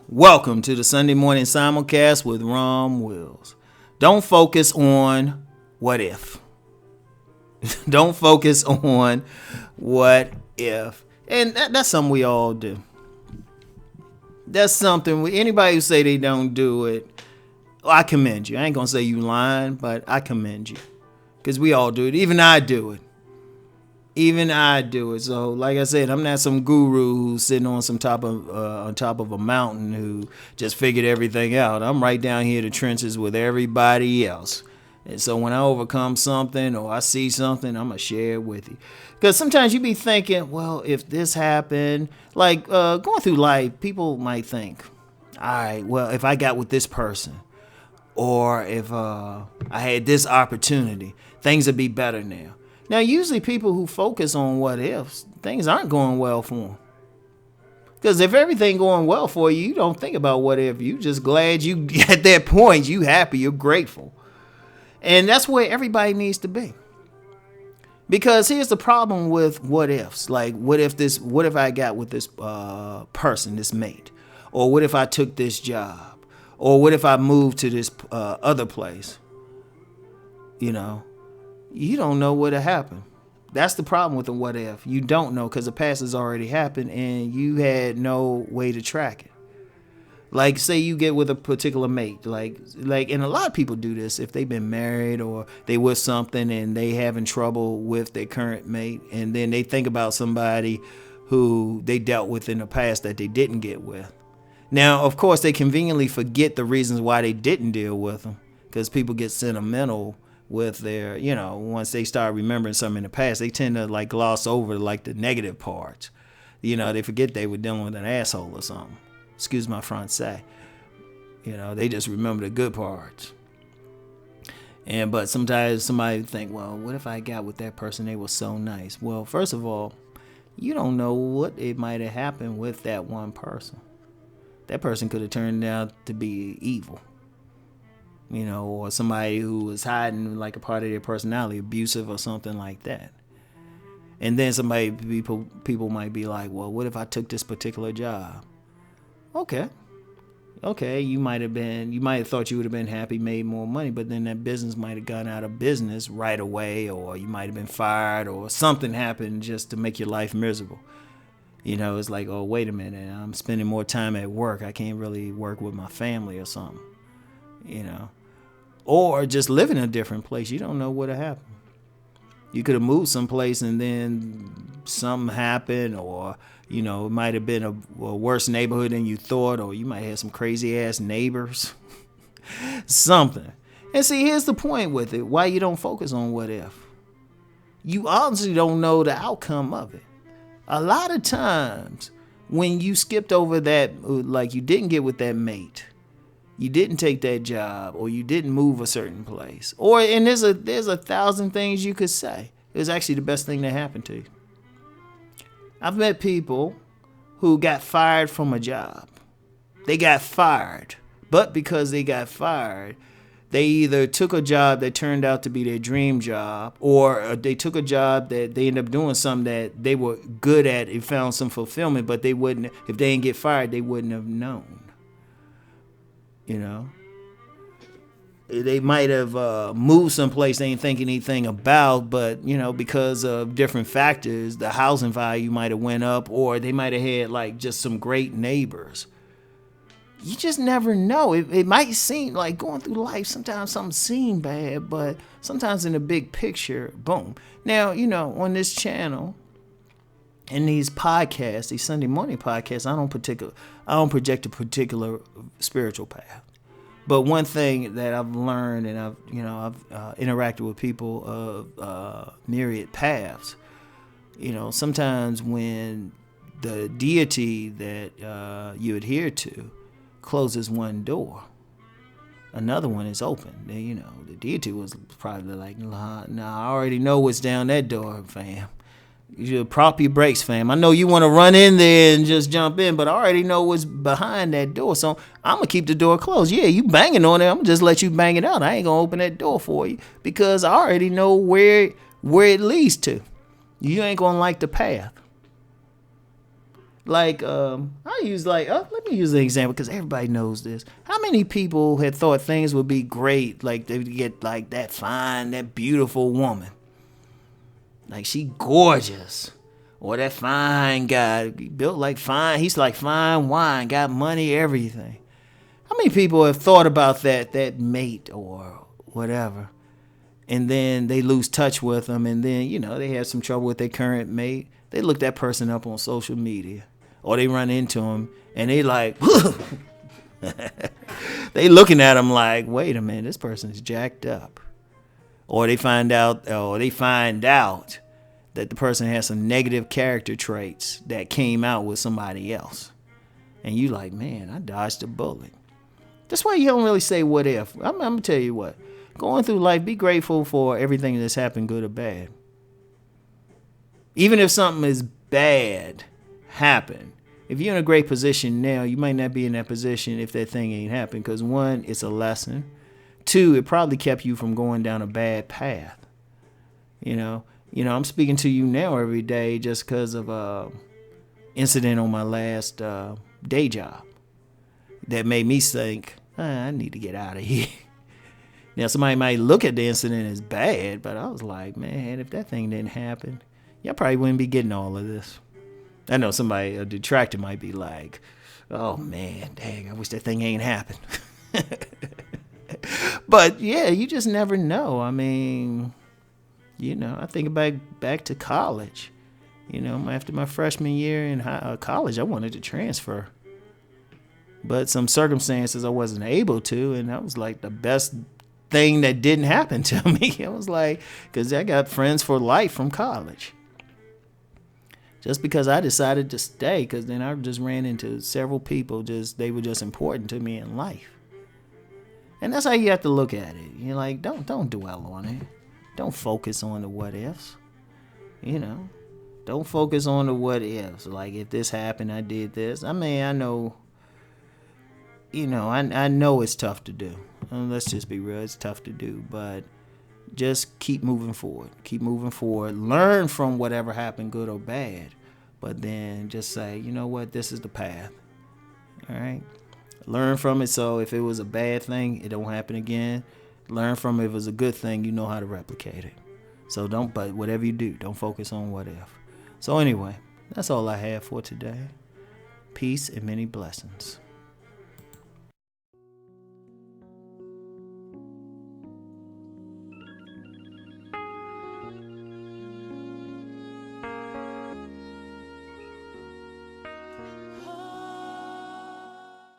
Welcome to the Sunday morning simulcast with Rom Wills. Don't focus on what if. Don't focus on what if. And that's something we all do. That's something, anybody who say they don't do it, I commend you. I ain't going to say you lying, but I commend you. Because we all do it. Even I do it. So, like I said, I'm not some guru who's sitting on top of a mountain who just figured everything out. I'm right down here in the trenches with everybody else. And so when I overcome something or I see something, I'm going to share it with you. Because sometimes you be thinking, well, if this happened, like going through life, people might think, all right, well, if I got with this person or if I had this opportunity, things would be better now. Now, usually people who focus on what ifs, things aren't going well for them. Because if everything going well for you, you don't think about what if. You just glad you at that point, you happy, you're grateful. And that's where everybody needs to be. Because here's the problem with what ifs. Like, what if I got with this person, this mate? Or what if I took this job? Or what if I moved to this other place? You know? You don't know what'll happen. That's the problem with the what if. You don't know because the past has already happened and you had no way to track it. Like, say you get with a particular mate, like, and a lot of people do this if they've been married or they with something and they having trouble with their current mate, and then they think about somebody who they dealt with in the past that they didn't get with. Now, of course, they conveniently forget the reasons why they didn't deal with them because people get sentimental with their, once they start remembering something in the past, they tend to like gloss over like the negative parts. They forget they were dealing with an asshole or something. Excuse my Francais. They just remember the good parts. But sometimes somebody think, well, what if I got with that person? They were so nice. Well, first of all, you don't know what it might have happened with that one person. That person could have turned out to be evil. Or somebody who was hiding like a part of their personality, abusive or something like that. And then people might be like, well, what if I took this particular job? Okay, you might have thought you would have been happy, made more money, but then that business might have gone out of business right away, or you might have been fired, or something happened just to make your life miserable. It's like, oh, wait a minute, I'm spending more time at work. I can't really work with my family or something. Or just live in a different place. You don't know what'll happen. You could have moved someplace and then something happened, or, it might have been a worse neighborhood than you thought, or you might have some crazy ass neighbors. Something. And see, here's the point with it. Why you don't focus on what if. You honestly don't know the outcome of it. A lot of times when you skipped over that, like you didn't get with that mate, you didn't take that job, or you didn't move a certain place, and there's a thousand things you could say. It was actually the best thing that happened to you. I've met people who got fired from a job. They got fired, but because they got fired, they either took a job that turned out to be their dream job, or they took a job that they ended up doing something that they were good at and found some fulfillment, but they wouldn't, if they didn't get fired, they wouldn't have known. They might have moved someplace they didn't think anything about, but, because of different factors, the housing value might have went up, or they might have had like just some great neighbors. You just never know. It might seem like going through life, sometimes something seems bad, but sometimes in the big picture, boom. Now, on this channel, in these podcasts, these Sunday morning podcasts, I don't project a particular spiritual path. But one thing that I've learned, and I've interacted with people of myriad paths. Sometimes when the deity that you adhere to closes one door, another one is open. The deity was probably like, nah, I already know what's down that door, fam. You should prop your brakes, fam. I know you want to run in there and just jump in, but I already know what's behind that door. So I'm going to keep the door closed. Yeah, you banging on it. I'm going to just let you bang it out. I ain't going to open that door for you because I already know where it leads to. You ain't going to like the path. Like, let me use an example because everybody knows this. How many people had thought things would be great, like they would get like that fine, that beautiful woman, like she gorgeous, or that fine guy built like fine, he's like fine wine, got money, everything. How many people have thought about that mate or whatever, and then they lose touch with them, and then they have some trouble with their current mate. They look that person up on social media. Or they run into him and they like, they looking at him like, wait a minute, this person's jacked up. Or they find out that the person has some negative character traits that came out with somebody else. And you like, man, I dodged a bullet. That's why you don't really say what if. I'm going to tell you what. Going through life, be grateful for everything that's happened, good or bad. Even if something is bad happened, if you're in a great position now, you might not be in that position if that thing ain't happened. Because one, it's a lesson. Two, it probably kept you from going down a bad path. I'm speaking to you now every day just because of a incident on my last day job that made me think, I need to get out of here. Now, somebody might look at the incident as bad, but I was like, man, if that thing didn't happen, y'all probably wouldn't be getting all of this. I know somebody, a detractor, might be like, oh, man, dang, I wish that thing ain't happened. But, yeah, you just never know. I mean, I think back to college. After my freshman year in college, I wanted to transfer. But some circumstances I wasn't able to, and that was like the best thing that didn't happen to me. I was like, because I got friends for life from college. Just because I decided to stay, because then I just ran into several people, they were just important to me in life. And that's how you have to look at it. You're like, don't dwell on it. Don't focus on the what ifs. Don't focus on the what ifs. Like, if this happened, I did this. I mean, I know, I know it's tough to do. Let's just be real. It's tough to do, but just keep moving forward. Keep moving forward. Learn from whatever happened, good or bad. But then just say, you know what? This is the path. All right? Learn from it. So if it was a bad thing, it don't happen again. Learn from it. If it was a good thing, you know how to replicate it. So but whatever you do, don't focus on what if. So anyway, that's all I have for today. Peace and many blessings.